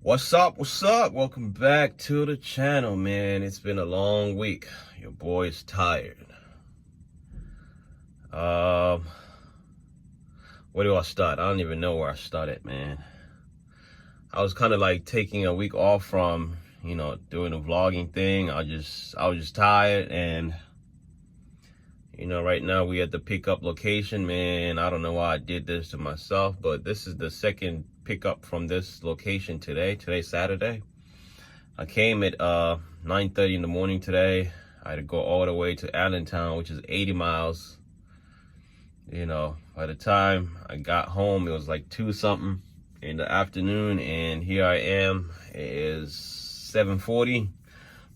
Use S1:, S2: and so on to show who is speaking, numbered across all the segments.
S1: What's up? What's up? Welcome back to the channel, man. It's been a long week. Your boy's tired. Where do I start? I don't even know where I started, man. I was kind of like taking a week off from, doing the vlogging thing. I was just tired, and right now we at the pickup location, man. I don't know why I did this to myself, but this is the second pickup from this location today. Today's Saturday. I came at 9:30 in the morning today. I had to go all the way to Allentown, which is 80 miles. By the time I got home, it was like 2 something in the afternoon, and here I am. It is 7:40.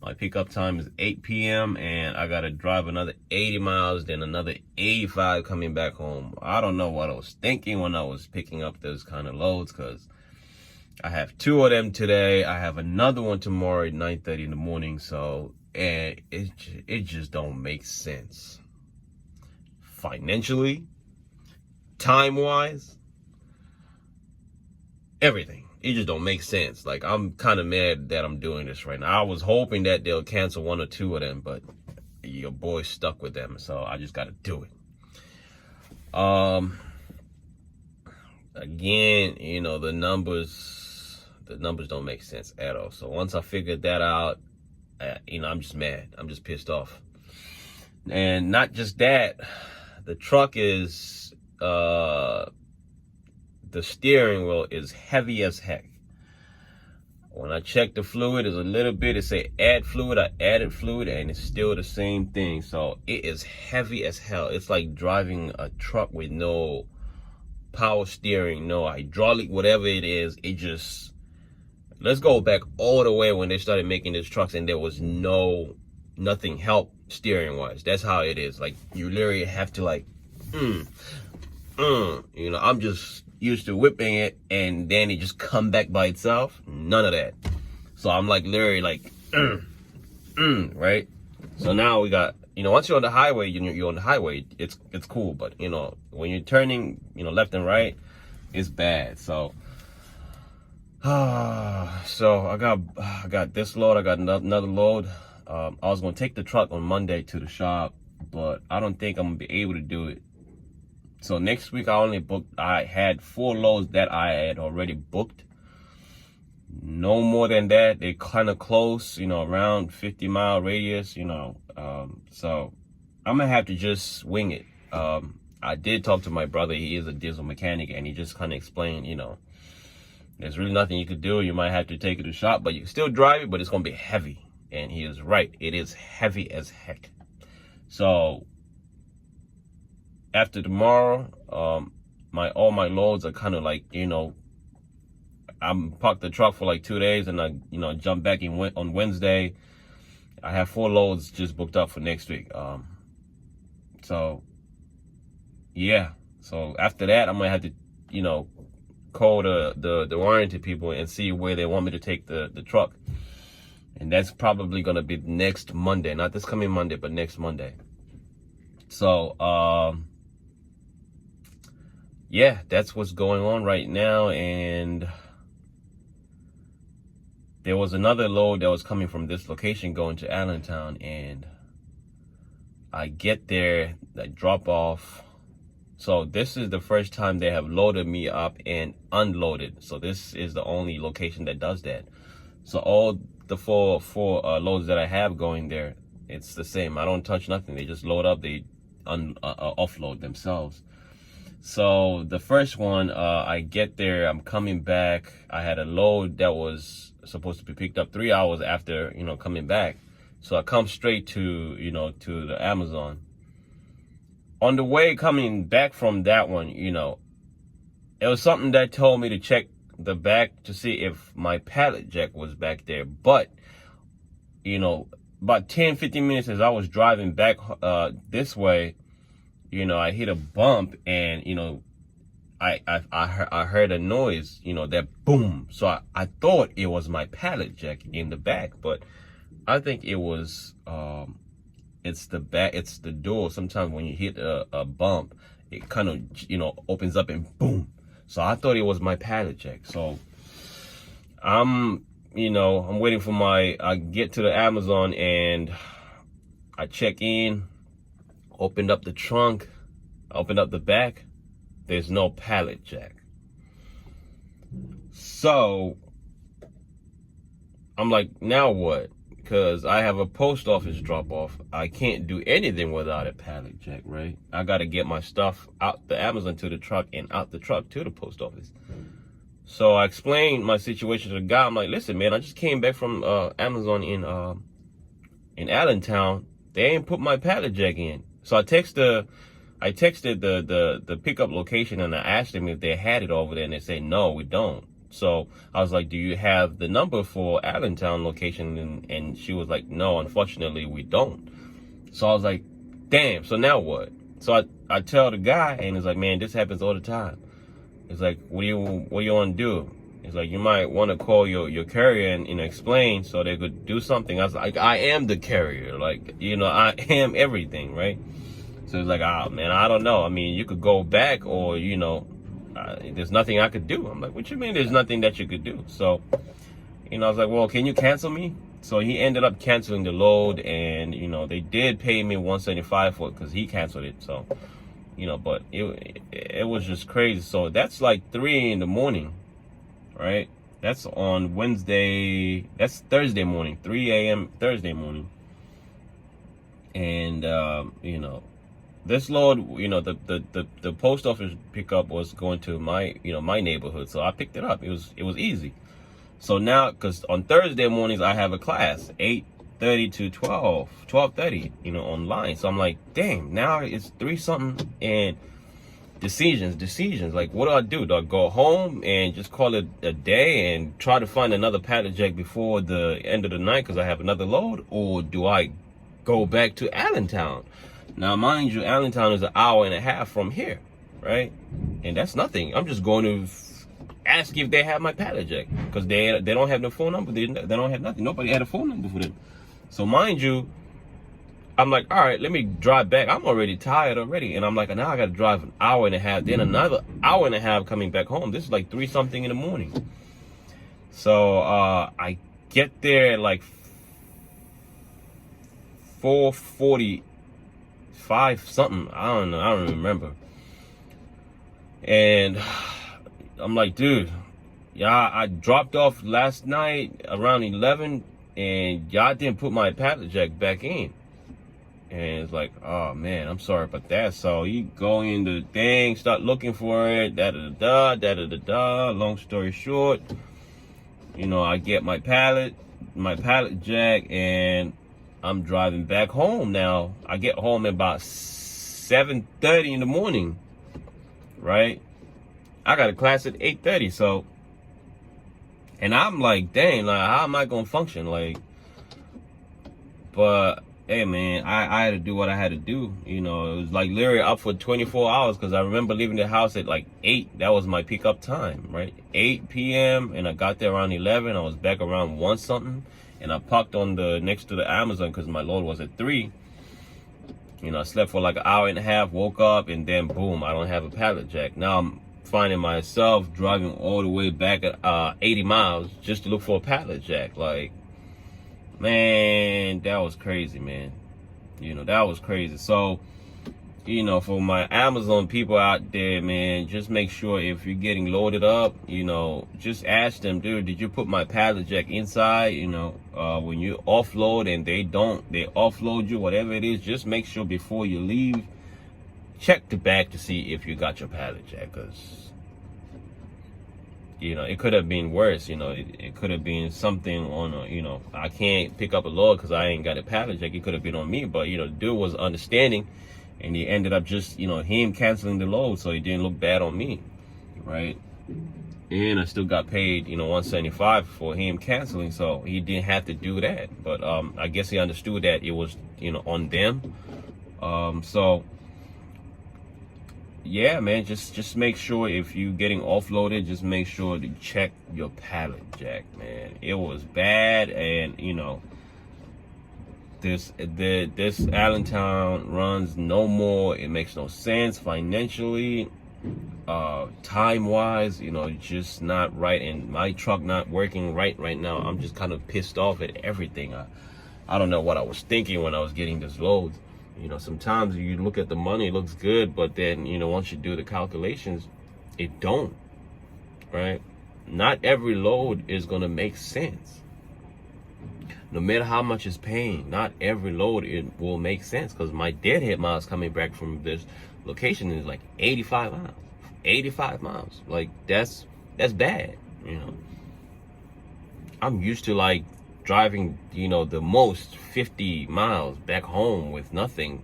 S1: My pickup time is 8 p.m. and I gotta drive another 80 miles, then another 85 coming back home. I don't know what I was thinking when I was picking up those kind of loads, because I have 2 of them today. I have another one tomorrow at 9:30 in the morning. And it just don't make sense. Financially, time-wise, everything. It just don't make sense. Like, I'm kind of mad that I'm doing this right now. I was hoping that they'll cancel 1 or 2 of them, but your boy's stuck with them, so I just got to do it. Again, the numbers don't make sense at all. So once I figured that out, I'm just mad. I'm just pissed off. And not just that, the truck is, the steering wheel is heavy as heck. When I checked the fluid, there's a little bit, it say add fluid. I added fluid, and it's still the same thing. So it is heavy as hell. It's like driving a truck with no power steering, no hydraulic, whatever it is. It just, let's go back all the way when they started making these trucks, and there was nothing help steering wise. That's how it is. Like, you literally have to like, I'm just used to whipping it, and then it just come back by itself. None of that. So I'm like literally like, right? So now we got, once you're on the highway, you're on the highway, it's cool. But when you're turning, left and right, it's bad. So, so I got this load. I got another load. I was gonna take the truck on Monday to the shop, but I don't think I'm gonna be able to do it. So next week I had 4 loads that I had already booked. No more than that. They're kind of close, around 50-mile radius, so I'm gonna have to just wing it. I did talk to my brother. He is a diesel mechanic, and he just kind of explained, there's really nothing you could do. You might have to take it to the shop, but you can still drive it, but it's gonna be heavy. And he is right. It is heavy as heck. So after tomorrow, all my loads are kind of like, I'm parked the truck for like 2 days, and I jump back in on Wednesday. I have 4 loads just booked up for next week. So yeah. So after that, I'm gonna have to, call the warranty people and see where they want me to take the truck. And that's probably gonna be next Monday, not this coming Monday, but next Monday. So yeah, that's what's going on right now. And there was another load that was coming from this location going to Allentown, and I get there, I drop off. So this is the first time they have loaded me up and unloaded. So this is the only location that does that. So all the four loads that I have going there, it's the same. I don't touch nothing. They just load up, they offload themselves. So the first one, I get there, I'm coming back. I had a load that was supposed to be picked up 3 hours after, coming back. So I come straight to, to the Amazon. On the way coming back from that one, it was something that told me to check the back to see if my pallet jack was back there. But, about 10-15 minutes as I was driving back this way, I hit a bump, and I heard a noise, that boom. So I thought it was my pallet jack in the back, but I think it was it's the back, it's the door. Sometimes when you hit a bump, it kind of opens up and boom. So I thought it was my pallet jack. So I'm waiting for I get to the Amazon and I check in, opened up the trunk, opened up the back. There's no pallet jack. So I'm like, now what? Because I have a post office drop off. I can't do anything without a pallet jack, right? I got to get my stuff out the Amazon to the truck and out the truck to the post office. So I explained my situation to the guy. I'm like, listen, man, I just came back from Amazon in Allentown. They ain't put my pallet jack in. So I texted the pickup location and I asked them if they had it over there, and they said no, we don't. So I was like, do you have the number for Allentown location? And she was like, no, unfortunately we don't. So I was like, damn, so now what? So I tell the guy, and he's like, man, this happens all the time. It's like, what do you want to do? It's like, you might want to call your carrier and explain so they could do something. I was like, I am the carrier. Like, I am everything, right? So it's like, oh, man, I don't know. I mean, you could go back or, there's nothing I could do. I'm like, what you mean there's nothing that you could do? So, I was like, well, can you cancel me? So he ended up canceling the load, and, they did pay me $175 for it because he canceled it. So, but it was just crazy. So that's like 3 in the morning, right? That's on Wednesday. That's Thursday morning, 3 a.m. Thursday morning. And, this load, the post office pickup was going to my neighborhood. So I picked it up. It was easy. So now, because on Thursday mornings, I have a class, 8:30 to 12:30, online. So I'm like, damn, now it's 3 something, and decisions. Like, what do? Do I go home and just call it a day and try to find another pallet jack before the end of the night because I have another load? Or do I go back to Allentown? Now, mind you, Allentown is an hour and a half from here, right? And that's nothing. I'm just going to ask if they have my pallet jack because they don't have no phone number. They don't have nothing. Nobody had a phone number for them. So mind you, I'm like, all right, let me drive back. I'm already tired already. And I'm like, now I got to drive an hour and a half, then another hour and a half coming back home. This is like 3 something in the morning. So I get there at like 4:45 something. I don't know. I don't remember. And I'm like, dude, yeah, I dropped off last night around 11, and y'all didn't put my pallet jack back in. And it's like, oh man, I'm sorry about that. So you go in the thing, start looking for it, da-da-da-da. Long story short, I get my pallet jack, and I'm driving back home now. I get home at about 7:30 in the morning, right? I got a class at 8:30, so, and I'm like, dang, like, how am I gonna function? Like, but hey, man, I had to do what I had to do. It was like literally up for 24 hours because I remember leaving the house at like 8. That was my pickup time, right? 8 p.m. and I got there around 11. I was back around 1 something, and I parked on next to the Amazon because my load was at 3. I slept for like an hour and a half, woke up, and then boom, I don't have a pallet jack. Now I'm finding myself driving all the way back at 80 miles just to look for a pallet jack. Like, man, that was crazy, man. That was crazy. So, for my Amazon people out there, man, just make sure if you're getting loaded up, just ask them, dude, did you put my pallet jack inside? When you offload and they offload you, whatever it is, just make sure before you leave, check the back to see if you got your pallet jack, because it could have been worse. It could have been something on I can't pick up a load because I ain't got a pallet jack. It could have been on me, but the dude was understanding, and he ended up just him canceling the load, so it didn't look bad on me, right? And I still got paid $175 for him canceling, so he didn't have to do that. But I guess he understood that it was on them. So yeah, man, just make sure if you're getting offloaded, just make sure to check your pallet jack, man. It was bad, and this Allentown runs no more. It makes no sense financially. time wise, just not right, and my truck not working right now. I'm just kind of pissed off at everything. I don't know what I was thinking when I was getting this load. Sometimes you look at the money, it looks good, but then once you do the calculations, it don't, right? Not every load is gonna make sense. No matter how much it's paying, not every load it will make sense, because my deadhead miles coming back from this location is like 85 miles. 85 miles. Like that's bad. I'm used to like driving, the most 50 miles back home with nothing.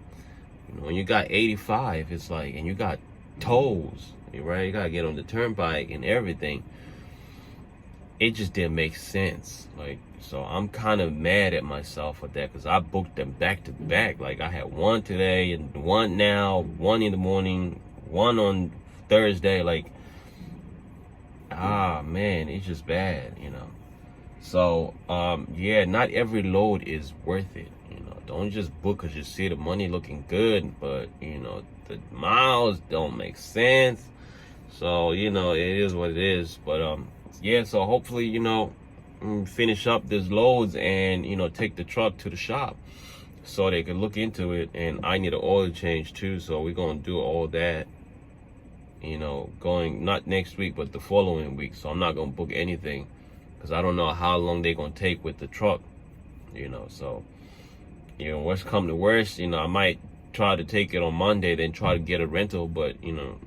S1: When you got 85, it's like, and you got tolls, right? You gotta get on the turnpike and everything. It just didn't make sense. Like, so I'm kind of mad at myself with that, because I booked them back to back. Like, I had one today and one now, one in the morning, one on Thursday. Like, man, it's just bad, So, yeah, not every load is worth it. Don't just book because you see the money looking good, but, the miles don't make sense. So, it is what it is. But, yeah, so hopefully, finish up these loads and, take the truck to the shop so they can look into it. And I need an oil change too. So we're going to do all that, going not next week, but the following week. So I'm not going to book anything, because I don't know how long they're going to take with the truck, so, worst come to worst, I might try to take it on Monday, then try to get a rental. But,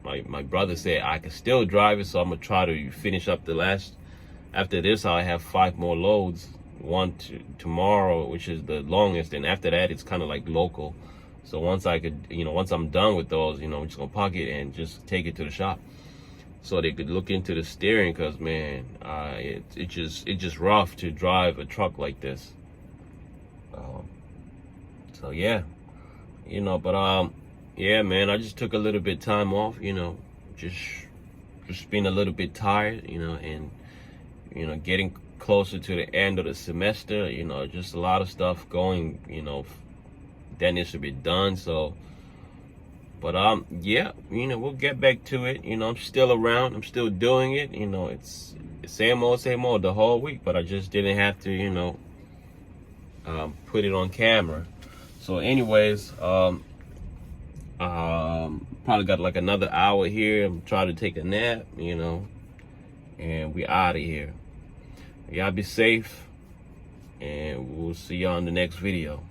S1: my brother said I can still drive it. So I'm going to try to finish up the last, after this, I have 5 more loads, one tomorrow, which is the longest. And after that, it's kind of like local. So once once I'm done with those, I'm just going to park it and just take it to the shop, so they could look into the steering, because man, it's just rough to drive a truck like this. So yeah, but yeah, man, I just took a little bit time off, just being a little bit tired, and getting closer to the end of the semester, just a lot of stuff going, that needs to be done. So, but yeah, we'll get back to it. I'm still around, I'm still doing it. It's same old the whole week, but I just didn't have to, put it on camera. So anyways, probably got like another hour here. I'm trying to take a nap, and we out of here. Y'all be safe, and we'll see y'all in the next video.